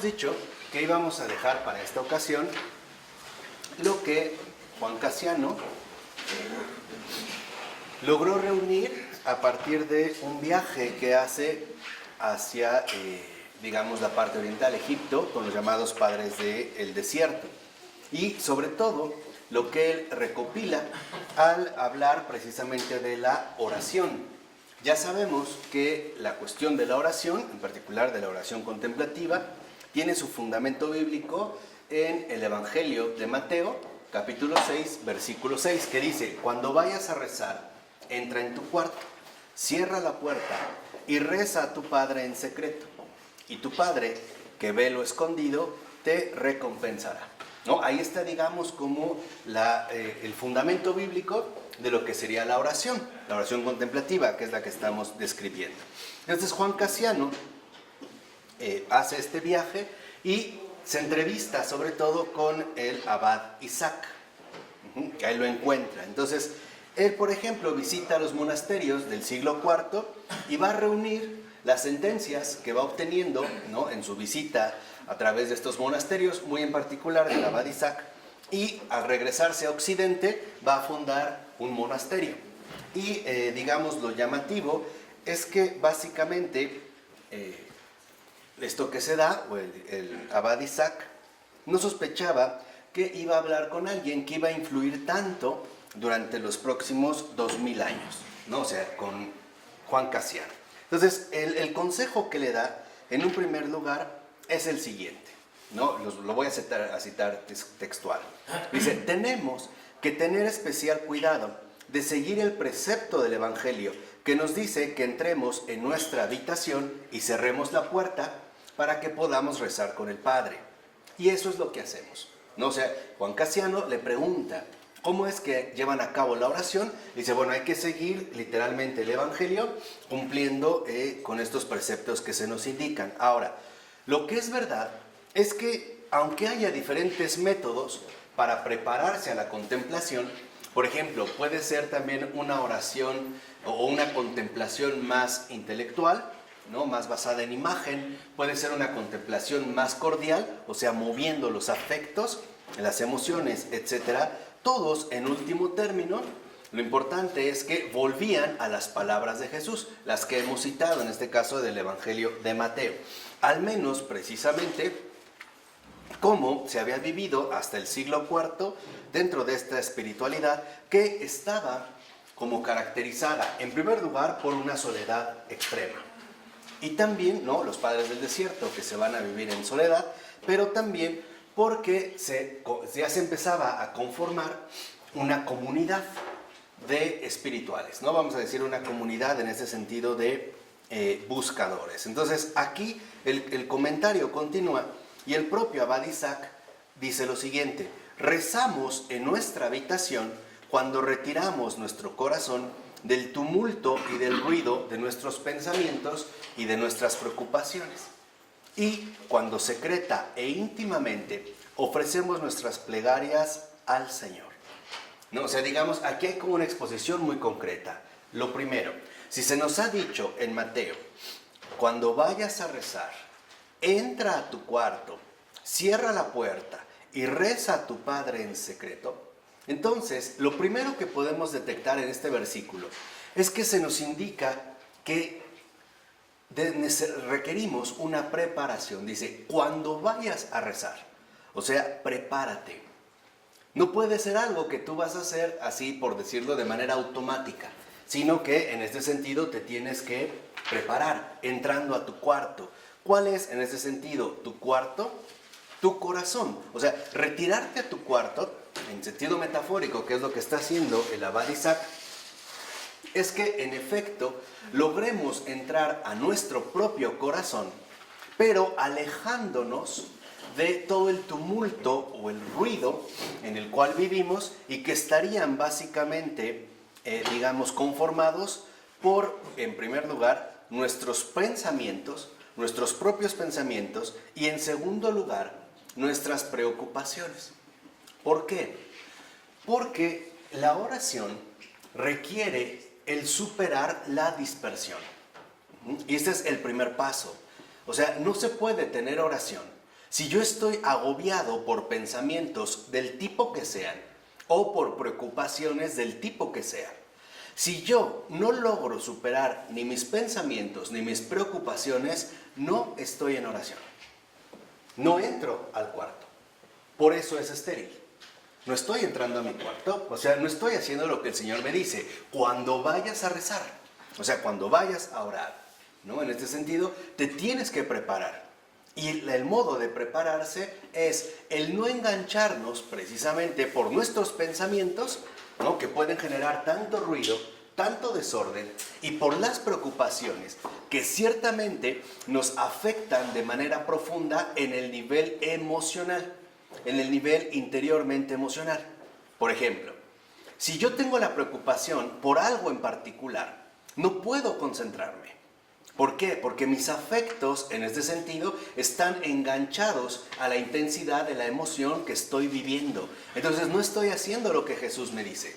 habíamos dicho que íbamos a dejar para esta ocasión lo que Juan Cassiano logró reunir a partir de un viaje que hace hacia, digamos, la parte oriental, Egipto, con los llamados padres del desierto. Y sobre todo, lo que él recopila al hablar precisamente de la oración. Ya sabemos que la cuestión de la oración, en particular de la oración contemplativa, tiene su fundamento bíblico en el Evangelio de Mateo, capítulo 6, versículo 6, que dice: cuando vayas a rezar, entra en tu cuarto, cierra la puerta y reza a tu Padre en secreto, y tu Padre, que ve lo escondido, te recompensará. ¿No? Ahí está, digamos, como el fundamento bíblico de lo que sería la oración contemplativa, que es la que estamos describiendo. Entonces Juan Cassiano hace este viaje y se entrevista sobre todo con el abad Isaac, que ahí lo encuentra. Entonces él, por ejemplo, visita los monasterios del siglo IV y va a reunir las sentencias que va obteniendo, ¿no?, en su visita a través de estos monasterios, muy en particular del abad Isaac, y al regresarse a Occidente va a fundar un monasterio. Y digamos, lo llamativo es que básicamente esto que se da, o el abad Isaac, no sospechaba que iba a hablar con alguien que iba a influir tanto durante los próximos 2000 años, ¿no? O sea, con Juan Cassiano. Entonces, el consejo que le da, en un primer lugar, es el siguiente, ¿no? Lo voy a citar textual. Dice: tenemos que tener especial cuidado de seguir el precepto del Evangelio que nos dice que entremos en nuestra habitación y cerremos la puerta para que podamos rezar con el Padre. Y eso es lo que hacemos, ¿no? O sea, Juan Cassiano le pregunta: ¿cómo es que llevan a cabo la oración? Dice: bueno, hay que seguir literalmente el Evangelio cumpliendo con estos preceptos que se nos indican. Ahora, lo que es verdad es que aunque haya diferentes métodos para prepararse a la contemplación, por ejemplo, puede ser también una oración o una contemplación más intelectual, ¿no?, más basada en imagen, puede ser una contemplación más cordial, o sea, moviendo los afectos, las emociones, etcétera. Todos, en último término, lo importante es que volvían a las palabras de Jesús, las que hemos citado, en este caso del Evangelio de Mateo. Al menos, precisamente, cómo se había vivido hasta el siglo IV dentro de esta espiritualidad que estaba como caracterizada, en primer lugar, por una soledad extrema. Y también, ¿no?, los padres del desierto que se van a vivir en soledad, pero también porque ya se empezaba a conformar una comunidad de espirituales, ¿no? Vamos a decir una comunidad en ese sentido de buscadores. Entonces aquí el comentario continúa y el propio abad Isaac dice lo siguiente: rezamos en nuestra habitación cuando retiramos nuestro corazón del tumulto y del ruido de nuestros pensamientos y de nuestras preocupaciones. Y cuando secreta e íntimamente ofrecemos nuestras plegarias al Señor. No, o sea, digamos, aquí hay como una exposición muy concreta. Lo primero, si se nos ha dicho en Mateo: cuando vayas a rezar, entra a tu cuarto, cierra la puerta y reza a tu Padre en secreto, entonces lo primero que podemos detectar en este versículo es que se nos indica que requerimos una preparación. Dice: cuando vayas a rezar, o sea, prepárate. No puede ser algo que tú vas a hacer así, por decirlo, de manera automática, sino que en este sentido te tienes que preparar entrando a tu cuarto. ¿Cuál es en ese sentido tu cuarto? Tu corazón. O sea, retirarte a tu cuarto, en sentido metafórico, que es lo que está haciendo el abad Isaac, es que en efecto logremos entrar a nuestro propio corazón, pero alejándonos de todo el tumulto o el ruido en el cual vivimos y que estarían básicamente, digamos, conformados por, en primer lugar, nuestros pensamientos, nuestros propios pensamientos, y en segundo lugar, nuestras preocupaciones. ¿Por qué? Porque la oración requiere el superar la dispersión. Y este es el primer paso. O sea, no se puede tener oración Si yo estoy agobiado por pensamientos del tipo que sean o por preocupaciones del tipo que sean, si yo no logro superar ni mis pensamientos ni mis preocupaciones, no estoy en oración. No entro al cuarto. Por eso es estéril. No estoy entrando a mi cuarto, o sea, no estoy haciendo lo que el Señor me dice. Cuando vayas a rezar, o sea, cuando vayas a orar, ¿no? En este sentido, te tienes que preparar. Y el modo de prepararse es el no engancharnos precisamente por nuestros pensamientos, ¿no? Que pueden generar tanto ruido, tanto desorden, y por las preocupaciones que ciertamente nos afectan de manera profunda en el nivel emocional, en el nivel interiormente emocional. Por ejemplo, si yo tengo la preocupación por algo en particular, no puedo concentrarme. ¿Por qué? Porque mis afectos, en este sentido, están enganchados a la intensidad de la emoción que estoy viviendo. Entonces no estoy haciendo lo que Jesús me dice.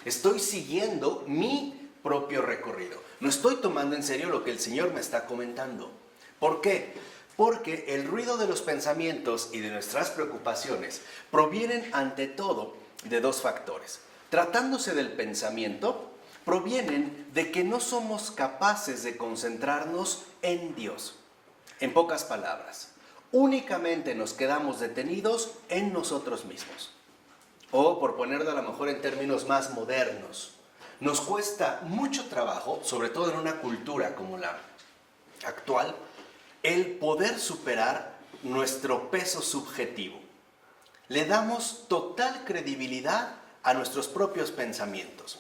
Estoy siguiendo mi propio recorrido. No estoy tomando en serio lo que el Señor me está comentando. ¿Por qué? Porque el ruido de los pensamientos y de nuestras preocupaciones provienen ante todo de dos factores. Tratándose del pensamiento, provienen de que no somos capaces de concentrarnos en Dios. En pocas palabras, únicamente nos quedamos detenidos en nosotros mismos. O, por ponerlo a lo mejor en términos más modernos, nos cuesta mucho trabajo, sobre todo en una cultura como la actual, el poder superar nuestro peso subjetivo. Le damos total credibilidad a nuestros propios pensamientos.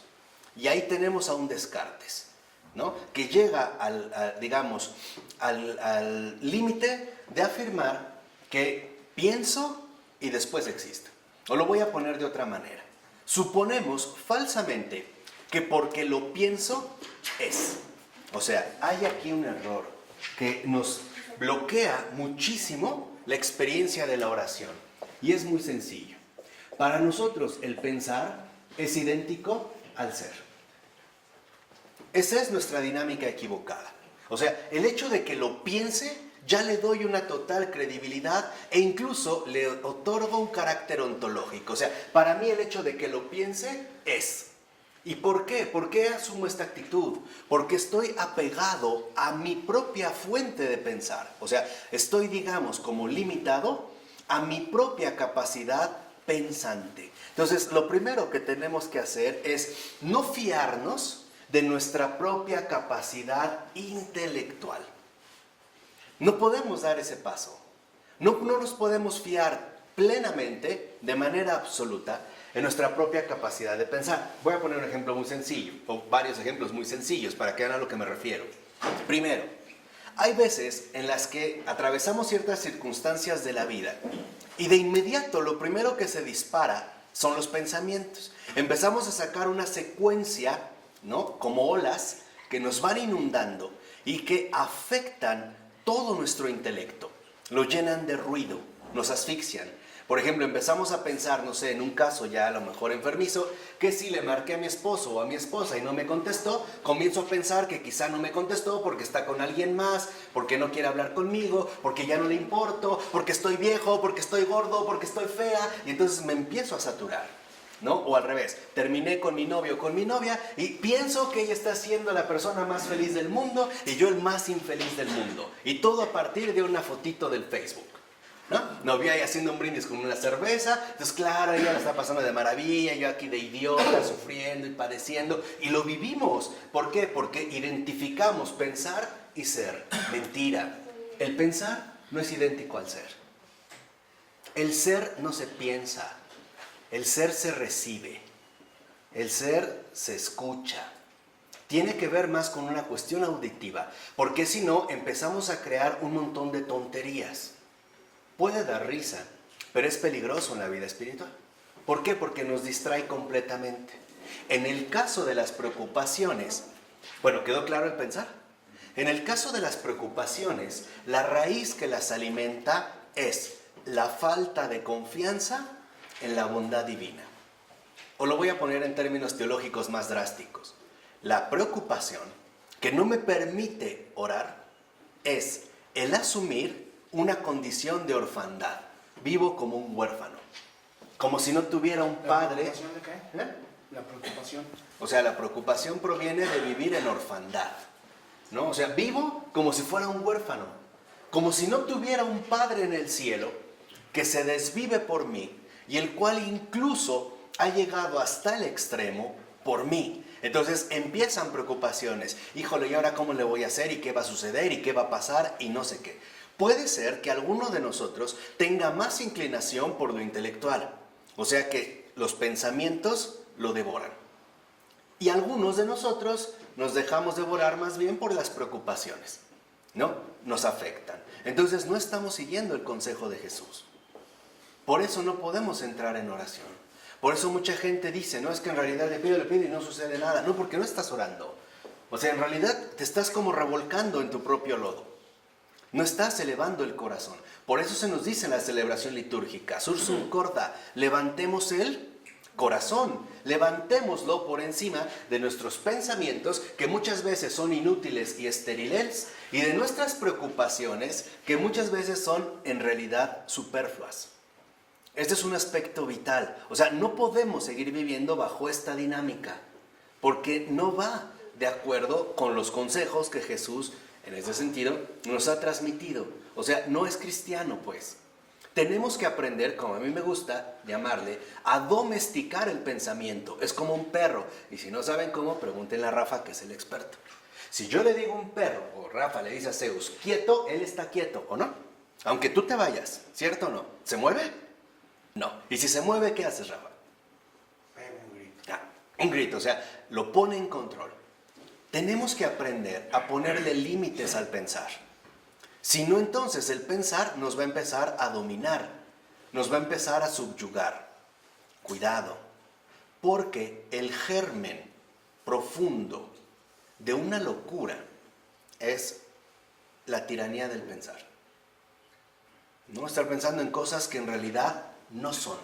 Y ahí tenemos a un Descartes, ¿no? Que llega al límite de afirmar que pienso y después existo. O lo voy a poner de otra manera. Suponemos falsamente que porque lo pienso es. O sea, hay aquí un error que nos bloquea muchísimo la experiencia de la oración. Y es muy sencillo. Para nosotros el pensar es idéntico al ser. Esa es nuestra dinámica equivocada. O sea, el hecho de que lo piense, ya le doy una total credibilidad e incluso le otorgo un carácter ontológico. O sea, para mí el hecho de que lo piense es. ¿Y por qué? ¿Por qué asumo esta actitud? Porque estoy apegado a mi propia fuente de pensar. O sea, estoy, digamos, como limitado a mi propia capacidad pensante. Entonces, lo primero que tenemos que hacer es no fiarnos de nuestra propia capacidad intelectual. No podemos dar ese paso. No nos podemos fiar plenamente, de manera absoluta, en nuestra propia capacidad de pensar. Voy a poner un ejemplo muy sencillo, o varios ejemplos muy sencillos, para que vean a lo que me refiero. Primero, hay veces en las que atravesamos ciertas circunstancias de la vida y de inmediato lo primero que se dispara son los pensamientos. Empezamos a sacar una secuencia, ¿no? Como olas que nos van inundando y que afectan todo nuestro intelecto. Lo llenan de ruido, nos asfixian. Por ejemplo, empezamos a pensar, no sé, en un caso ya a lo mejor enfermizo, que si le marqué a mi esposo o a mi esposa y no me contestó, comienzo a pensar que quizá no me contestó porque está con alguien más, porque no quiere hablar conmigo, porque ya no le importo, porque estoy viejo, porque estoy gordo, porque estoy fea, y entonces me empiezo a saturar, ¿no? O al revés, terminé con mi novio o con mi novia y pienso que ella está siendo la persona más feliz del mundo y yo el más infeliz del mundo. Y todo a partir de una fotito del Facebook. ¿No? Vi ahí haciendo un brindis con una cerveza, entonces claro, ella la está pasando de maravilla, yo aquí de idiota, sufriendo y padeciendo, y lo vivimos. ¿Por qué? Porque identificamos pensar y ser. Mentira. El pensar no es idéntico al ser. El ser no se piensa, el ser se recibe, el ser se escucha. Tiene que ver más con una cuestión auditiva, porque si no empezamos a crear un montón de tonterías. Puede dar risa, pero es peligroso en la vida espiritual. ¿Por qué? Porque nos distrae completamente. En el caso de las preocupaciones, bueno, ¿quedó claro el pensar? En el caso de las preocupaciones, la raíz que las alimenta es la falta de confianza en la bondad divina. O lo voy a poner en términos teológicos más drásticos. La preocupación que no me permite orar es el asumir una condición de orfandad. Vivo como un huérfano. Como si no tuviera un padre. ¿La preocupación de qué? ¿Eh? La preocupación. O sea, la preocupación proviene de vivir en orfandad, ¿no? O sea, vivo como si fuera un huérfano, como si no tuviera un Padre en el cielo que se desvive por mí y el cual incluso ha llegado hasta el extremo por mí. Entonces empiezan preocupaciones. Híjole, ¿y ahora cómo le voy a hacer? ¿Y qué va a suceder? ¿Y qué va a pasar? Y no sé qué. Puede ser que alguno de nosotros tenga más inclinación por lo intelectual, o sea que los pensamientos lo devoran. Y algunos de nosotros nos dejamos devorar más bien por las preocupaciones, ¿no? Nos afectan. Entonces no estamos siguiendo el consejo de Jesús. Por eso no podemos entrar en oración. Por eso mucha gente dice, no, es que en realidad le pido y no sucede nada. No, porque no estás orando. O sea, en realidad te estás como revolcando en tu propio lodo. No estás elevando el corazón. Por eso se nos dice en la celebración litúrgica, Sursum corda, levantemos el corazón, levantémoslo por encima de nuestros pensamientos que muchas veces son inútiles y estériles y de nuestras preocupaciones que muchas veces son en realidad superfluas. Este es un aspecto vital. O sea, no podemos seguir viviendo bajo esta dinámica porque no va de acuerdo con los consejos que Jesús, en ese sentido, nos ha transmitido. O sea, no es cristiano, pues. Tenemos que aprender, como a mí me gusta llamarle, a domesticar el pensamiento. Es como un perro. Y si no saben cómo, pregúntenle a Rafa, que es el experto. Si yo le digo a un perro, o Rafa le dice a Zeus, quieto, él está quieto, ¿o no? Aunque tú te vayas, ¿cierto o no? ¿Se mueve? No. Y si se mueve, ¿qué haces, Rafa? Un grito. Ah, un grito, o sea, lo pone en control. Tenemos que aprender a ponerle límites al pensar. Si no, entonces el pensar nos va a empezar a dominar, nos va a empezar a subyugar. Cuidado, porque el germen profundo de una locura es la tiranía del pensar. No estar pensando en cosas que en realidad no son.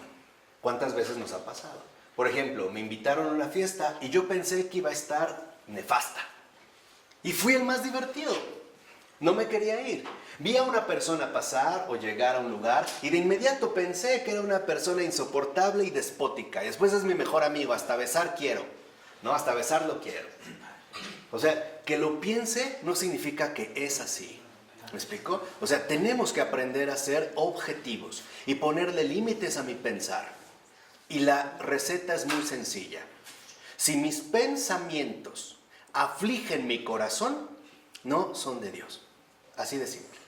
¿Cuántas veces nos ha pasado? Por ejemplo, me invitaron a una fiesta y yo pensé que iba a estar nefasta. Y fui el más divertido. No me quería ir. Vi a una persona pasar o llegar a un lugar y de inmediato pensé que era una persona insoportable y despótica. Y después es mi mejor amigo, hasta besar quiero. No, hasta besarlo quiero. O sea, que lo piense no significa que es así. ¿Me explico? O sea, tenemos que aprender a ser objetivos y ponerle límites a mi pensar. Y la receta es muy sencilla. Si mis pensamientos afligen mi corazón, no son de Dios. Así de simple.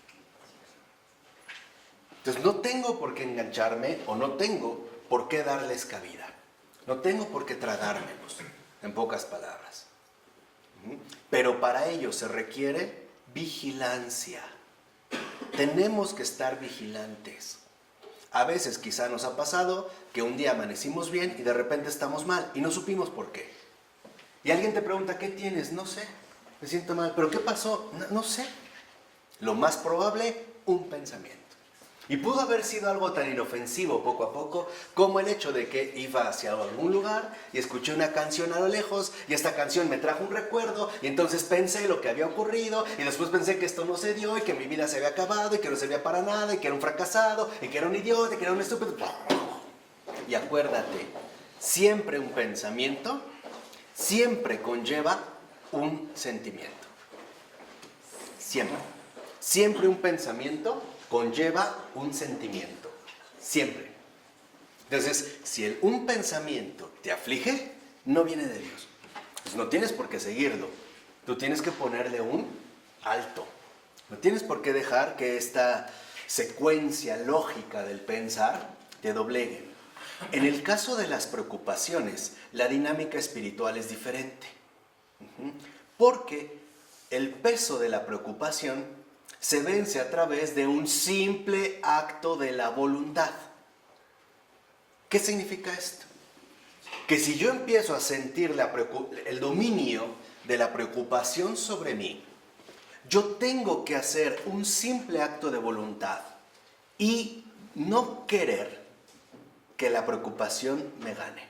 Entonces no tengo por qué engancharme o no tengo por qué darles cabida. No tengo por qué tragármelos, en pocas palabras. Pero para ello se requiere vigilancia. Tenemos que estar vigilantes. A veces quizá nos ha pasado que un día amanecimos bien y de repente estamos mal y no supimos por qué. Y alguien te pregunta, ¿qué tienes? No sé, me siento mal. ¿Pero qué pasó? No sé. Lo más probable, un pensamiento. Y pudo haber sido algo tan inofensivo poco a poco como el hecho de que iba hacia algún lugar y escuché una canción a lo lejos y esta canción me trajo un recuerdo y entonces pensé lo que había ocurrido y después pensé que esto no se dio y que mi vida se había acabado y que no servía para nada y que era un fracasado y que era un idiota y que era un estúpido. Y acuérdate, siempre un pensamiento siempre conlleva un sentimiento. Siempre. Siempre un pensamiento conlleva un sentimiento. Siempre. Entonces, si un pensamiento te aflige, no viene de Dios. Pues no tienes por qué seguirlo. Tú tienes que ponerle un alto. No tienes por qué dejar que esta secuencia lógica del pensar te doblegue. En el caso de las preocupaciones, la dinámica espiritual es diferente. Porque el peso de la preocupación se vence a través de un simple acto de la voluntad. ¿Qué significa esto? Que si yo empiezo a sentir el dominio de la preocupación sobre mí, yo tengo que hacer un simple acto de voluntad y no querer que la preocupación me gane.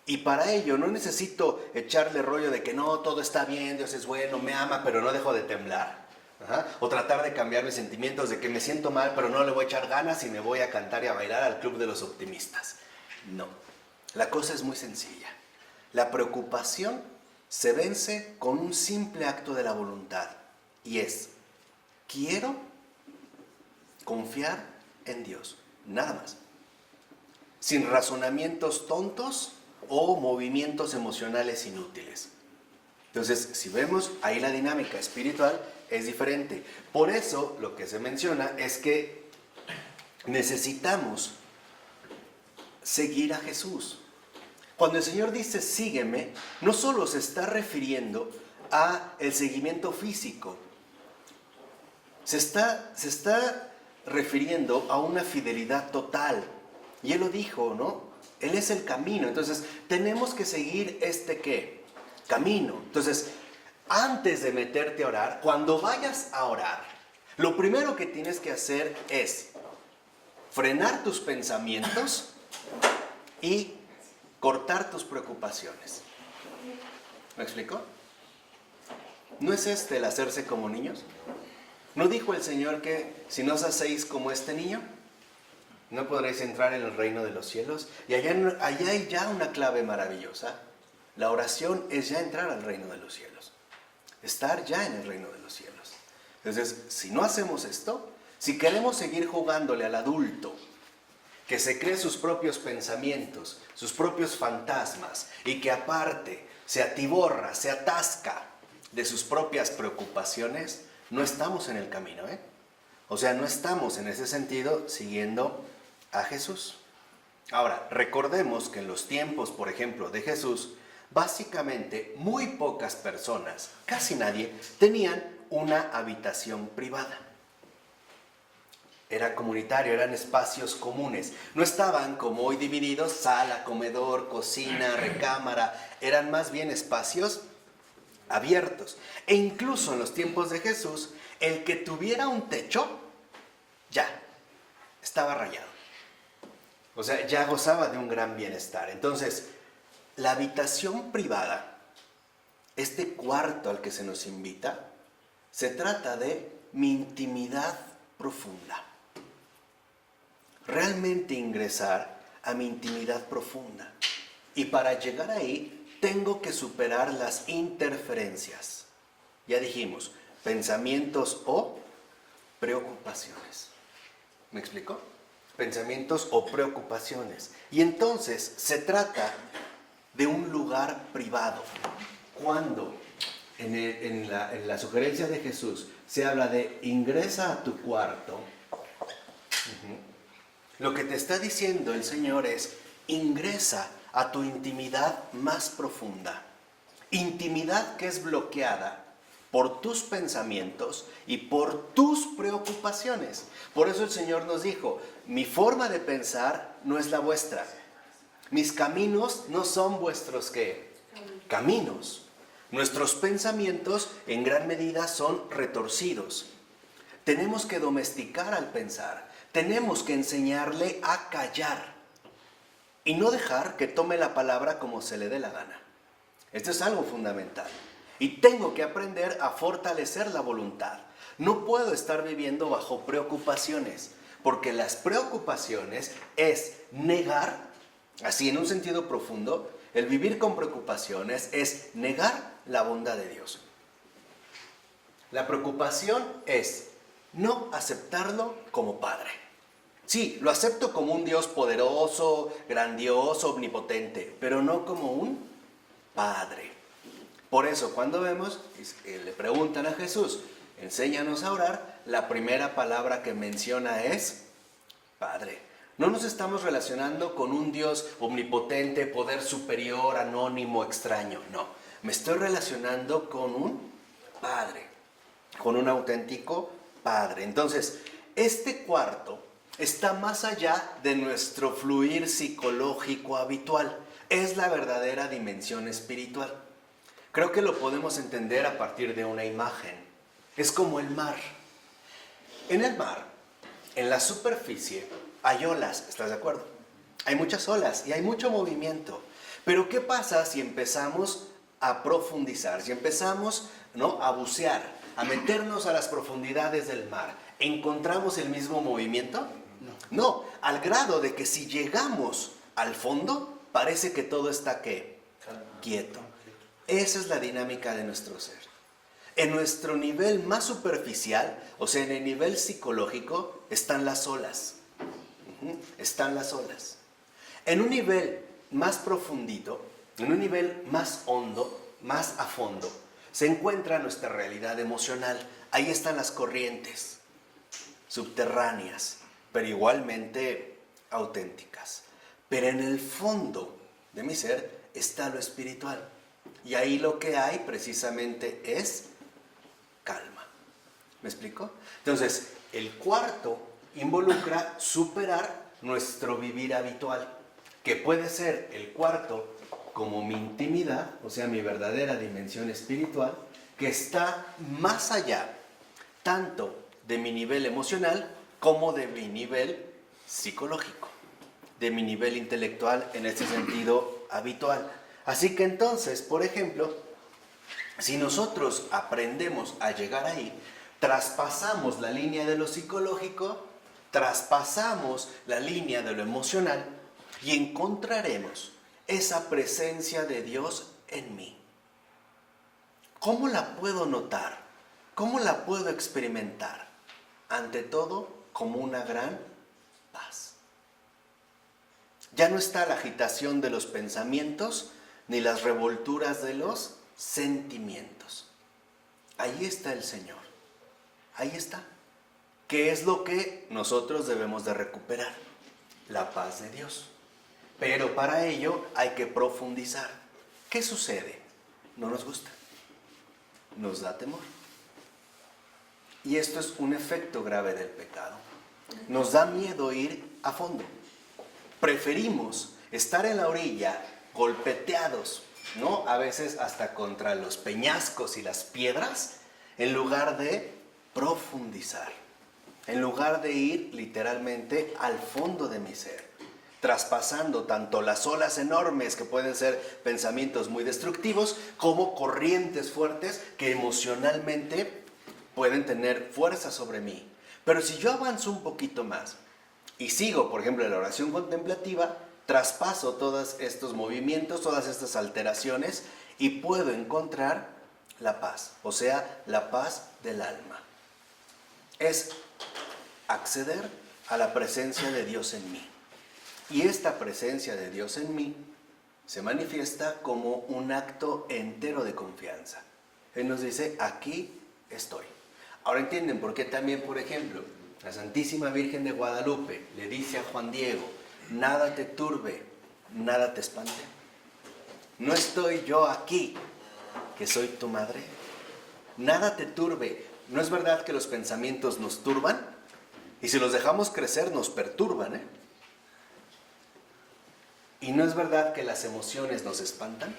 Y para ello no necesito echarle rollo de que no, todo está bien, Dios es bueno, me ama, pero no dejo de temblar. Ajá. O tratar de cambiar mis sentimientos de que me siento mal, pero no le voy a echar ganas y me voy a cantar y a bailar al club de los optimistas. No, la cosa es muy sencilla. La preocupación se vence con un simple acto de la voluntad y es, quiero confiar en Dios, nada más. Sin razonamientos tontos o movimientos emocionales inútiles. Entonces, si vemos, ahí la dinámica espiritual es diferente. Por eso, lo que se menciona es que necesitamos seguir a Jesús. Cuando el Señor dice, sígueme, no solo se está refiriendo a el seguimiento físico. Se está refiriendo a una fidelidad total. Y Él lo dijo, ¿no? Él es el camino. Entonces, tenemos que seguir ¿qué? Camino. Entonces, antes de meterte a orar, cuando vayas a orar, lo primero que tienes que hacer es frenar tus pensamientos y cortar tus preocupaciones. ¿Me explico? ¿No es el hacerse como niños? ¿No dijo el Señor que si no os hacéis como este niño, no podréis entrar en el reino de los cielos? Y allá hay ya una clave maravillosa. La oración es ya entrar al reino de los cielos. Estar ya en el reino de los cielos. Entonces, si no hacemos esto, si queremos seguir jugándole al adulto, que se cree sus propios pensamientos, sus propios fantasmas, y que aparte se atiborra, se atasca de sus propias preocupaciones, no estamos en el camino, ¿eh? O sea, no estamos en ese sentido siguiendo a Jesús. Ahora, recordemos que en los tiempos, por ejemplo, de Jesús, básicamente muy pocas personas, casi nadie, tenían una habitación privada. Era comunitario, eran espacios comunes. No estaban como hoy divididos, sala, comedor, cocina, recámara. Eran más bien espacios abiertos. E incluso en los tiempos de Jesús, el que tuviera un techo, ya, estaba rayado. O sea, ya gozaba de un gran bienestar. Entonces, la habitación privada, este cuarto al que se nos invita, se trata de mi intimidad profunda. Realmente ingresar a mi intimidad profunda. Y para llegar ahí, tengo que superar las interferencias. Ya dijimos, pensamientos o preocupaciones. ¿Me explico? Pensamientos o preocupaciones. Y entonces se trata de un lugar privado. Cuando en la sugerencia de Jesús se habla de ingresa a tu cuarto, lo que te está diciendo el Señor es ingresa a tu intimidad más profunda. Intimidad que es bloqueada por tus pensamientos y por tus preocupaciones. Por eso el Señor nos dijo, mi forma de pensar no es la vuestra. Mis caminos no son vuestros ¿qué? Caminos. Nuestros pensamientos en gran medida son retorcidos. Tenemos que domesticar al pensar. Tenemos que enseñarle a callar y no dejar que tome la palabra como se le dé la gana. Esto es algo fundamental. Y tengo que aprender a fortalecer la voluntad. No puedo estar viviendo bajo preocupaciones, porque las preocupaciones es negar, así en un sentido profundo, el vivir con preocupaciones es negar la bondad de Dios. La preocupación es no aceptarlo como Padre. Sí, lo acepto como un Dios poderoso, grandioso, omnipotente, pero no como un Padre. Por eso, cuando vemos, le preguntan a Jesús, enséñanos a orar, la primera palabra que menciona es Padre. No nos estamos relacionando con un Dios omnipotente, poder superior, anónimo, extraño. No, me estoy relacionando con un Padre, con un auténtico Padre. Entonces, este cuarto está más allá de nuestro fluir psicológico habitual. Es la verdadera dimensión espiritual. Creo que lo podemos entender a partir de una imagen. Es como el mar. En el mar, en la superficie, hay olas, ¿estás de acuerdo? Hay muchas olas y hay mucho movimiento. Pero ¿qué pasa si empezamos a profundizar? Si empezamos, ¿no?, a bucear. a meternos a las profundidades del mar, ¿encontramos el mismo movimiento? No, al grado de que si llegamos al fondo, parece que todo está ¿qué? Quieto. Esa es la dinámica de nuestro ser. En nuestro nivel más superficial, o sea, en el nivel psicológico, están las olas. Están las olas. En un nivel más profundito, en un nivel más hondo, más a fondo, se encuentra nuestra realidad emocional. Ahí están las corrientes subterráneas, pero igualmente auténticas. Pero en el fondo de mi ser está lo espiritual. Y ahí lo que hay precisamente es calma. ¿Me explico? Entonces, el cuarto involucra superar nuestro vivir habitual, que puede ser el cuarto como mi intimidad, o sea, mi verdadera dimensión espiritual, que está más allá tanto de mi nivel emocional como de mi nivel psicológico, de mi nivel intelectual en este sentido habitual. Así que entonces, por ejemplo, si nosotros aprendemos a llegar ahí, traspasamos la línea de lo psicológico, traspasamos la línea de lo emocional y encontraremos esa presencia de Dios en mí. ¿Cómo la puedo notar? ¿Cómo la puedo experimentar? Ante todo, como una gran paz. Ya no está la agitación de los pensamientos ni las revolturas de los sentimientos. Ahí está el Señor. Ahí está. ¿Qué es lo que nosotros debemos de recuperar? La paz de Dios. Pero para ello hay que profundizar. ¿Qué sucede? No nos gusta. Nos da temor. Y esto es un efecto grave del pecado. Nos da miedo ir a fondo. Preferimos estar en la orilla, golpeteados, ¿no? A veces hasta contra los peñascos y las piedras, en lugar de profundizar. En lugar de ir literalmente al fondo de mi ser, traspasando tanto las olas enormes que pueden ser pensamientos muy destructivos, como corrientes fuertes que emocionalmente pueden tener fuerza sobre mí. Pero si yo avanzo un poquito más y sigo, por ejemplo, en la oración contemplativa, traspaso todos estos movimientos, todas estas alteraciones y puedo encontrar la paz, o sea, la paz del alma. Es acceder a la presencia de Dios en mí. Y esta presencia de Dios en mí se manifiesta como un acto entero de confianza. Él nos dice, aquí estoy. Ahora entienden por qué también, por ejemplo, la Santísima Virgen de Guadalupe le dice a Juan Diego, nada te turbe, nada te espante. No estoy yo aquí, que soy tu madre. Nada te turbe. ¿No es verdad que los pensamientos nos turban? Y si los dejamos crecer nos perturban, ¿eh? ¿Y no es verdad que las emociones nos espantan?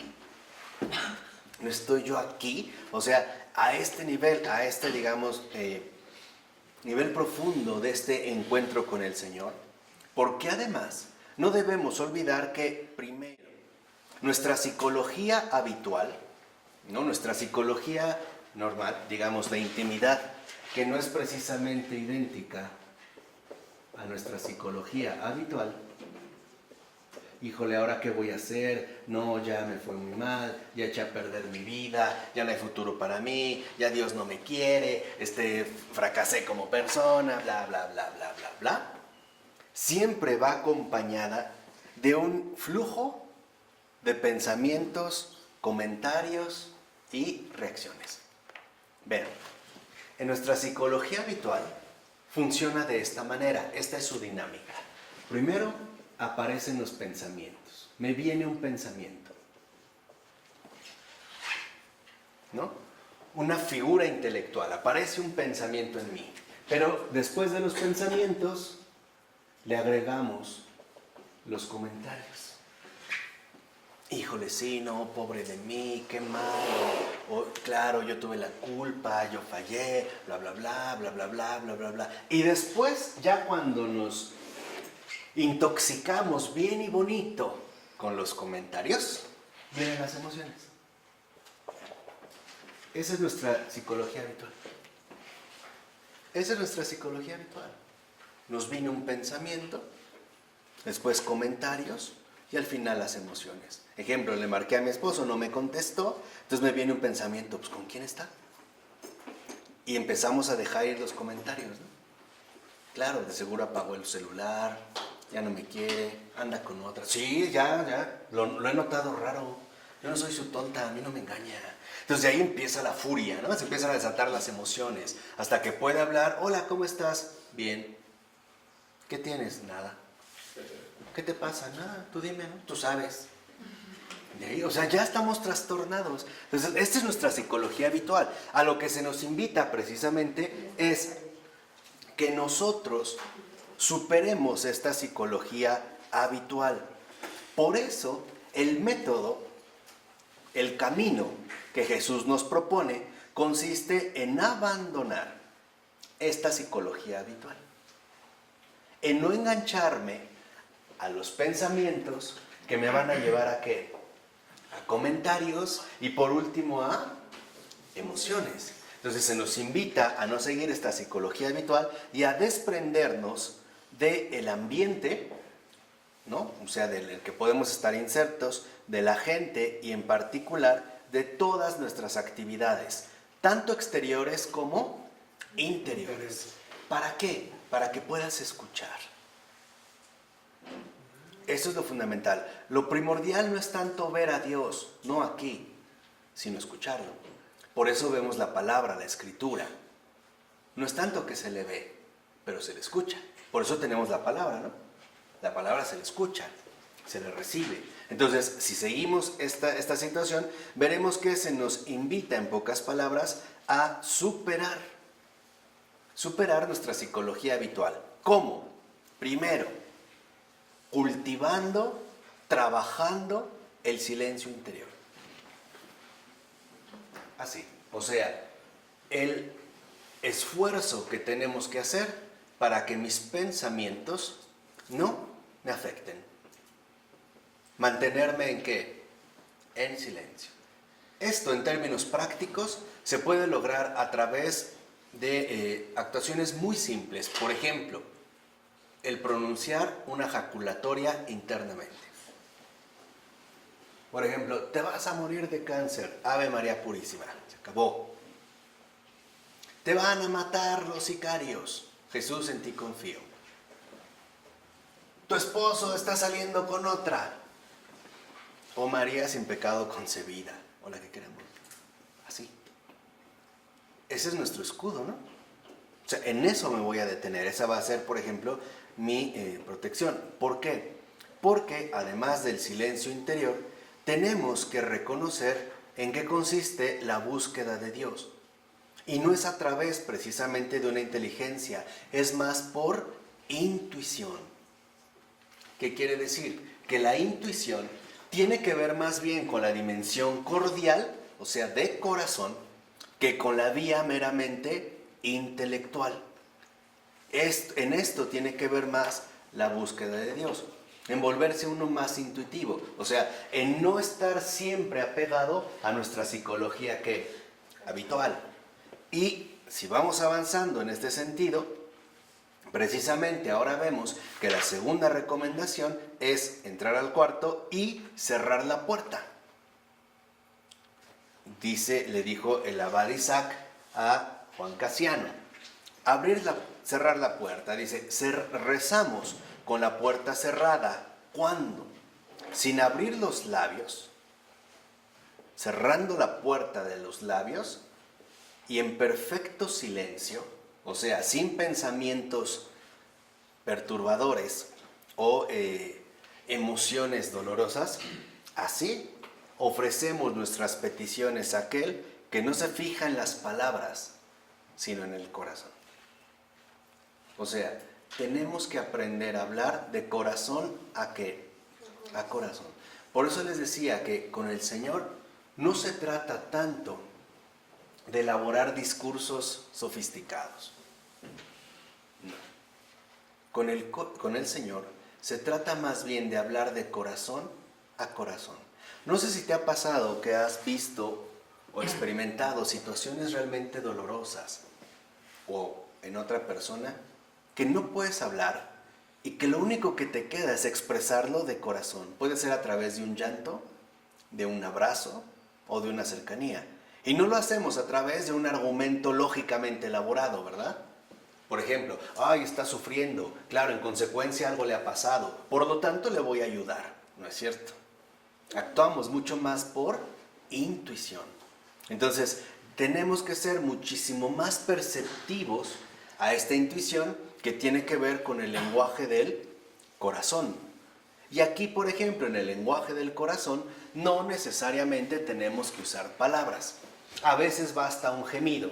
¿No estoy yo aquí? O sea, a este nivel, a este, digamos, nivel profundo de este encuentro con el Señor. Porque además, no debemos olvidar que, primero, nuestra psicología habitual, ¿no? Nuestra psicología normal, digamos, la intimidad, que no es precisamente idéntica a nuestra psicología habitual. Híjole, ¿ahora qué voy a hacer? No, ya me fue muy mal, ya eché a perder mi vida, ya no hay futuro para mí, ya Dios no me quiere, fracasé como persona, bla, bla, bla, bla, bla, bla. Siempre va acompañada de un flujo de pensamientos, comentarios y reacciones. Vean, en nuestra psicología habitual funciona de esta manera, esta es su dinámica. Primero, aparecen los pensamientos. Me viene un pensamiento, ¿no? Una figura intelectual, aparece un pensamiento en mí. Pero después de los pensamientos, le agregamos los comentarios. Híjole, sí, no, pobre de mí, qué mal. O, claro, yo tuve la culpa, yo fallé, bla, bla, bla, bla, bla, bla, bla, bla, bla. Y después, ya cuando nos intoxicamos bien y bonito con los comentarios, vienen las emociones. Esa es nuestra psicología habitual. Esa es nuestra psicología habitual. Nos viene un pensamiento, después comentarios y al final las emociones. Ejemplo, le marqué a mi esposo, no me contestó, entonces me viene un pensamiento, pues ¿con quién está? Y empezamos a dejar ir los comentarios, ¿no? Claro, de seguro apagó el celular, ya no me quiere, anda con otra. Sí, ya, lo he notado raro. Yo no soy su tonta, a mí no me engaña. Entonces de ahí empieza la furia, ¿no? Se empiezan a desatar las emociones, hasta que puede hablar, hola, ¿cómo estás? Bien. ¿Qué tienes? Nada. ¿Qué te pasa? Nada, tú dime, ¿no? Tú sabes. De ahí, o sea, ya estamos trastornados. Entonces, esta es nuestra psicología habitual. A lo que se nos invita precisamente es que nosotros superemos esta psicología habitual. Por eso, el método, el camino que Jesús nos propone, consiste en abandonar esta psicología habitual. En no engancharme a los pensamientos que me van a llevar a ¿qué? A comentarios y por último a emociones. Entonces se nos invita a no seguir esta psicología habitual y a desprendernos del ambiente, ¿no? O sea, del que podemos estar insertos, de la gente y en particular de todas nuestras actividades, tanto exteriores como interiores. ¿Para qué? Para que puedas escuchar. Eso es lo fundamental. Lo primordial no es tanto ver a Dios, no aquí, sino escucharlo. Por eso vemos la palabra, la escritura. No es tanto que se le ve, pero se le escucha. Por eso tenemos la palabra, ¿no? La palabra se le escucha, se le recibe. Entonces, si seguimos esta situación, veremos que se nos invita, en pocas palabras, a superar nuestra psicología habitual. ¿Cómo? Primero, cultivando, trabajando el silencio interior. Así, o sea, el esfuerzo que tenemos que hacer para que mis pensamientos no me afecten. Mantenerme ¿en qué? En silencio. Esto en términos prácticos se puede lograr a través de actuaciones muy simples. Por ejemplo, el pronunciar una jaculatoria internamente. Por ejemplo, te vas a morir de cáncer, Ave María Purísima, se acabó. Te van a matar los sicarios, Jesús, en ti confío. Tu esposo está saliendo con otra, oh María sin pecado concebida, o la que queramos. Así. Ese es nuestro escudo, ¿no? O sea, en eso me voy a detener. Esa va a ser, por ejemplo, mi protección. ¿Por qué? Porque además del silencio interior, tenemos que reconocer en qué consiste la búsqueda de Dios. Y no es a través precisamente de una inteligencia, es más por intuición. ¿Qué quiere decir? Que la intuición tiene que ver más bien con la dimensión cordial, o sea, de corazón, que con la vía meramente intelectual. En esto tiene que ver más la búsqueda de Dios, en volverse uno más intuitivo, o sea, en no estar siempre apegado a nuestra psicología ¿qué? Habitual. Y si vamos avanzando en este sentido, precisamente ahora vemos que la segunda recomendación es entrar al cuarto y cerrar la puerta. Le dijo el abad Isaac a Juan Casiano, cerrar la puerta. Dice, rezamos con la puerta cerrada. ¿Cuándo? Sin abrir los labios, cerrando la puerta de los labios y en perfecto silencio, o sea, sin pensamientos perturbadores o emociones dolorosas. Así ofrecemos nuestras peticiones a aquel que no se fija en las palabras, sino en el corazón. O sea, tenemos que aprender a hablar de corazón a ¿qué? A corazón. Por eso les decía que con el Señor no se trata tanto de elaborar discursos sofisticados. No. Con el Señor se trata más bien de hablar de corazón a corazón. No sé si te ha pasado que has visto o experimentado situaciones realmente dolorosas o en otra persona que no puedes hablar y que lo único que te queda es expresarlo de corazón? Puede ser a través de un llanto, de un abrazo o de una cercanía. Y no lo hacemos a través de un argumento lógicamente elaborado, ¿verdad? Por ejemplo, ay, está sufriendo, claro, en consecuencia algo le ha pasado, por lo tanto le voy a ayudar. No es cierto. Actuamos mucho más por intuición. Entonces, tenemos que ser muchísimo más perceptivos a esta intuición que tiene que ver con el lenguaje del corazón. Y aquí, por ejemplo, en el lenguaje del corazón, no necesariamente tenemos que usar palabras. A veces basta un gemido.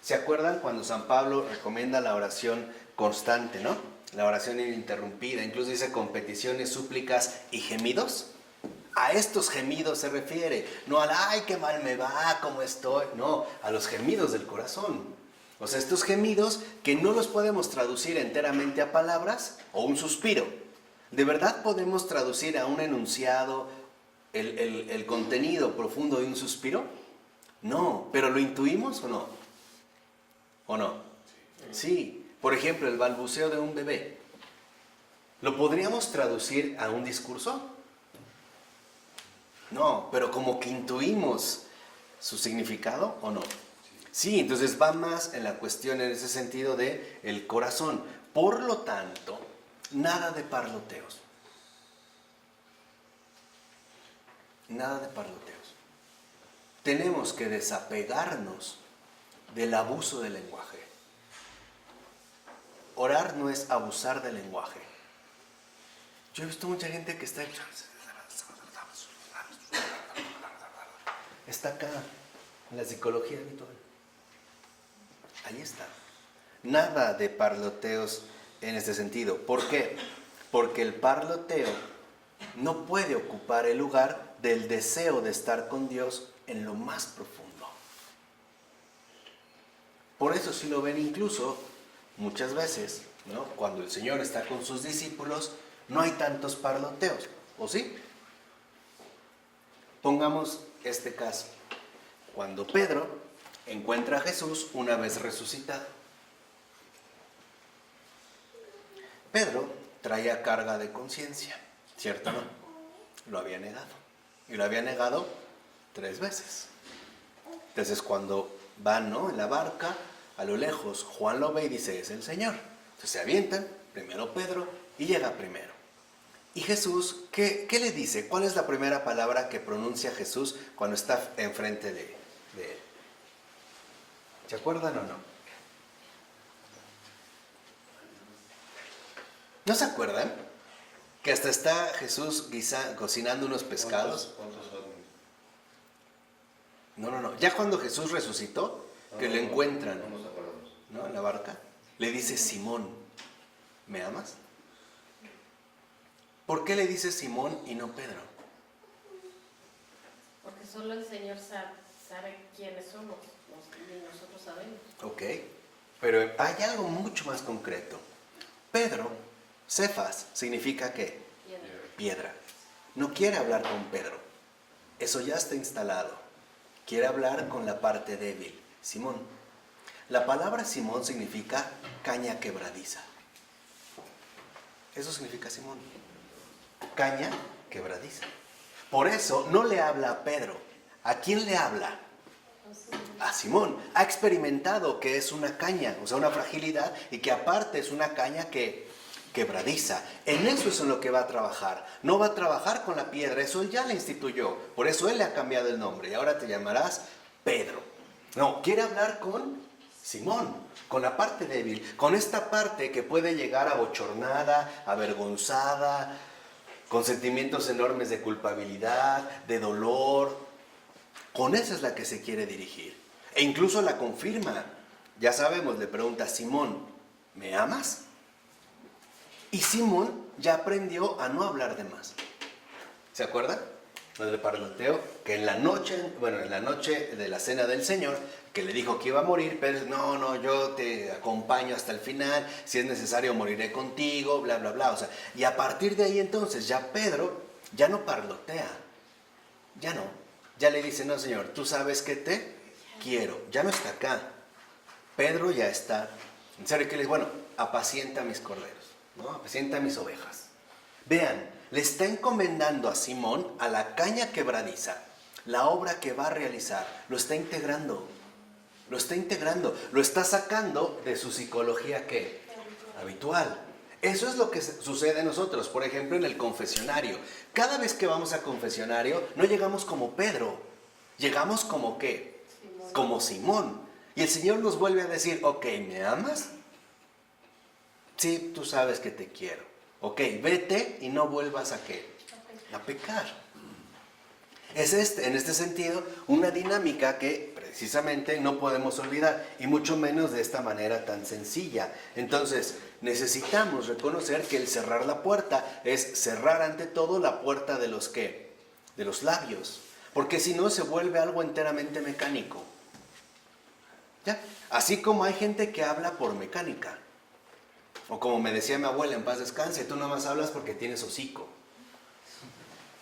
¿Se acuerdan cuando San Pablo recomienda la oración constante, ¿no? La oración ininterrumpida, incluso dice con peticiones, súplicas y gemidos? A estos gemidos se refiere, no al ay, qué mal me va, cómo estoy, no, a los gemidos del corazón. O sea, estos gemidos que no los podemos traducir enteramente a palabras o un suspiro. ¿De verdad podemos traducir a un enunciado el contenido profundo de un suspiro? No, pero ¿lo intuimos o no? ¿O no? Sí. Por ejemplo, el balbuceo de un bebé. ¿Lo podríamos traducir a un discurso? No, pero como que intuimos su significado o no. Sí, entonces va más en la cuestión en ese sentido de el corazón. Por lo tanto, nada de parloteos. Nada de parloteos. Tenemos que desapegarnos del abuso del lenguaje. Orar no es abusar del lenguaje. Yo he visto mucha gente que está acá en la psicología habitual. Ahí está. Nada de parloteos en este sentido. ¿Por qué? Porque el parloteo no puede ocupar el lugar del deseo de estar con Dios en lo más profundo. Por eso si lo ven incluso muchas veces, ¿no? Cuando el Señor está con sus discípulos, no hay tantos parloteos, ¿o sí? Pongamos este caso. Cuando Pedro encuentra a Jesús una vez resucitado. Pedro traía carga de conciencia, ¿cierto o no? Lo había negado. Y lo había negado 3 veces. Entonces cuando van, ¿no?, en la barca, a lo lejos, Juan lo ve y dice, es el Señor. Entonces se avientan, primero Pedro, y llega primero. Y Jesús, ¿qué le dice? ¿Cuál es la primera palabra que pronuncia Jesús cuando está enfrente de él? ¿Se acuerdan o no? ¿No se acuerdan? Que hasta está Jesús cocinando unos pescados. ¿Cuántos son? No. Ya cuando Jesús resucitó, que lo encuentran, No nos acordamos. ¿no?, en la barca, le dice, Simón, ¿me amas? ¿Por qué le dice Simón y no Pedro? Porque solo el Señor sabe quiénes somos, ni nosotros sabemos. Ok, pero hay algo mucho más concreto. Pedro, Cefas, significa ¿qué? Piedra. No quiere hablar con Pedro. Eso ya está instalado. Quiere hablar con la parte débil, Simón. La palabra Simón significa caña quebradiza. Eso significa Simón. Caña quebradiza. Por eso no le habla a Pedro. ¿A quién le habla? A Simón. Ha experimentado que es una caña, o sea, una fragilidad, y que aparte es una caña quebradiza. En eso es en lo que va a trabajar. No va a trabajar con la piedra, eso él ya le instituyó. Por eso él le ha cambiado el nombre y ahora te llamarás Pedro. No, quiere hablar con Simón, con la parte débil, con esta parte que puede llegar abochornada, avergonzada, con sentimientos enormes de culpabilidad, de dolor. Con esa es la que se quiere dirigir. E incluso la confirma. Ya sabemos, le pregunta a Simón, ¿me amas? Y Simón ya aprendió a no hablar de más. ¿Se acuerdan? El parloteo, que en la noche de la cena del Señor, que le dijo que iba a morir, pero no, yo te acompaño hasta el final, si es necesario moriré contigo, bla, bla, bla. O sea, y a partir de ahí entonces ya Pedro ya no parlotea, ya no. ya le dice, no Señor, tú sabes que te quiero. Ya no está acá. Pedro ya está. En serio, que le dice, bueno, apacienta mis corderos, ¿no? Apacienta mis ovejas. Vean, le está encomendando a Simón, a la caña quebradiza, la obra que va a realizar. Lo está integrando. Lo está integrando. Lo está sacando de su psicología, ¿qué? Habitual. Eso es lo que sucede en nosotros. Por ejemplo, en el confesionario. Cada vez que vamos a confesionario, no llegamos como Pedro. Llegamos como ¿qué? Simón. Como Simón. Y el Señor nos vuelve a decir, ok, ¿me amas? Sí, tú sabes que te quiero. Ok, vete y no vuelvas a ¿qué? A pecar. Es en este sentido una dinámica que precisamente no podemos olvidar, y mucho menos de esta manera tan sencilla. Entonces, necesitamos reconocer que el cerrar la puerta es cerrar ante todo la puerta de los ¿qué? De los labios, porque si no se vuelve algo enteramente mecánico. ¿Ya? Así como hay gente que habla por mecánica, o como me decía mi abuela, en paz descanse, tú nomás hablas porque tienes hocico.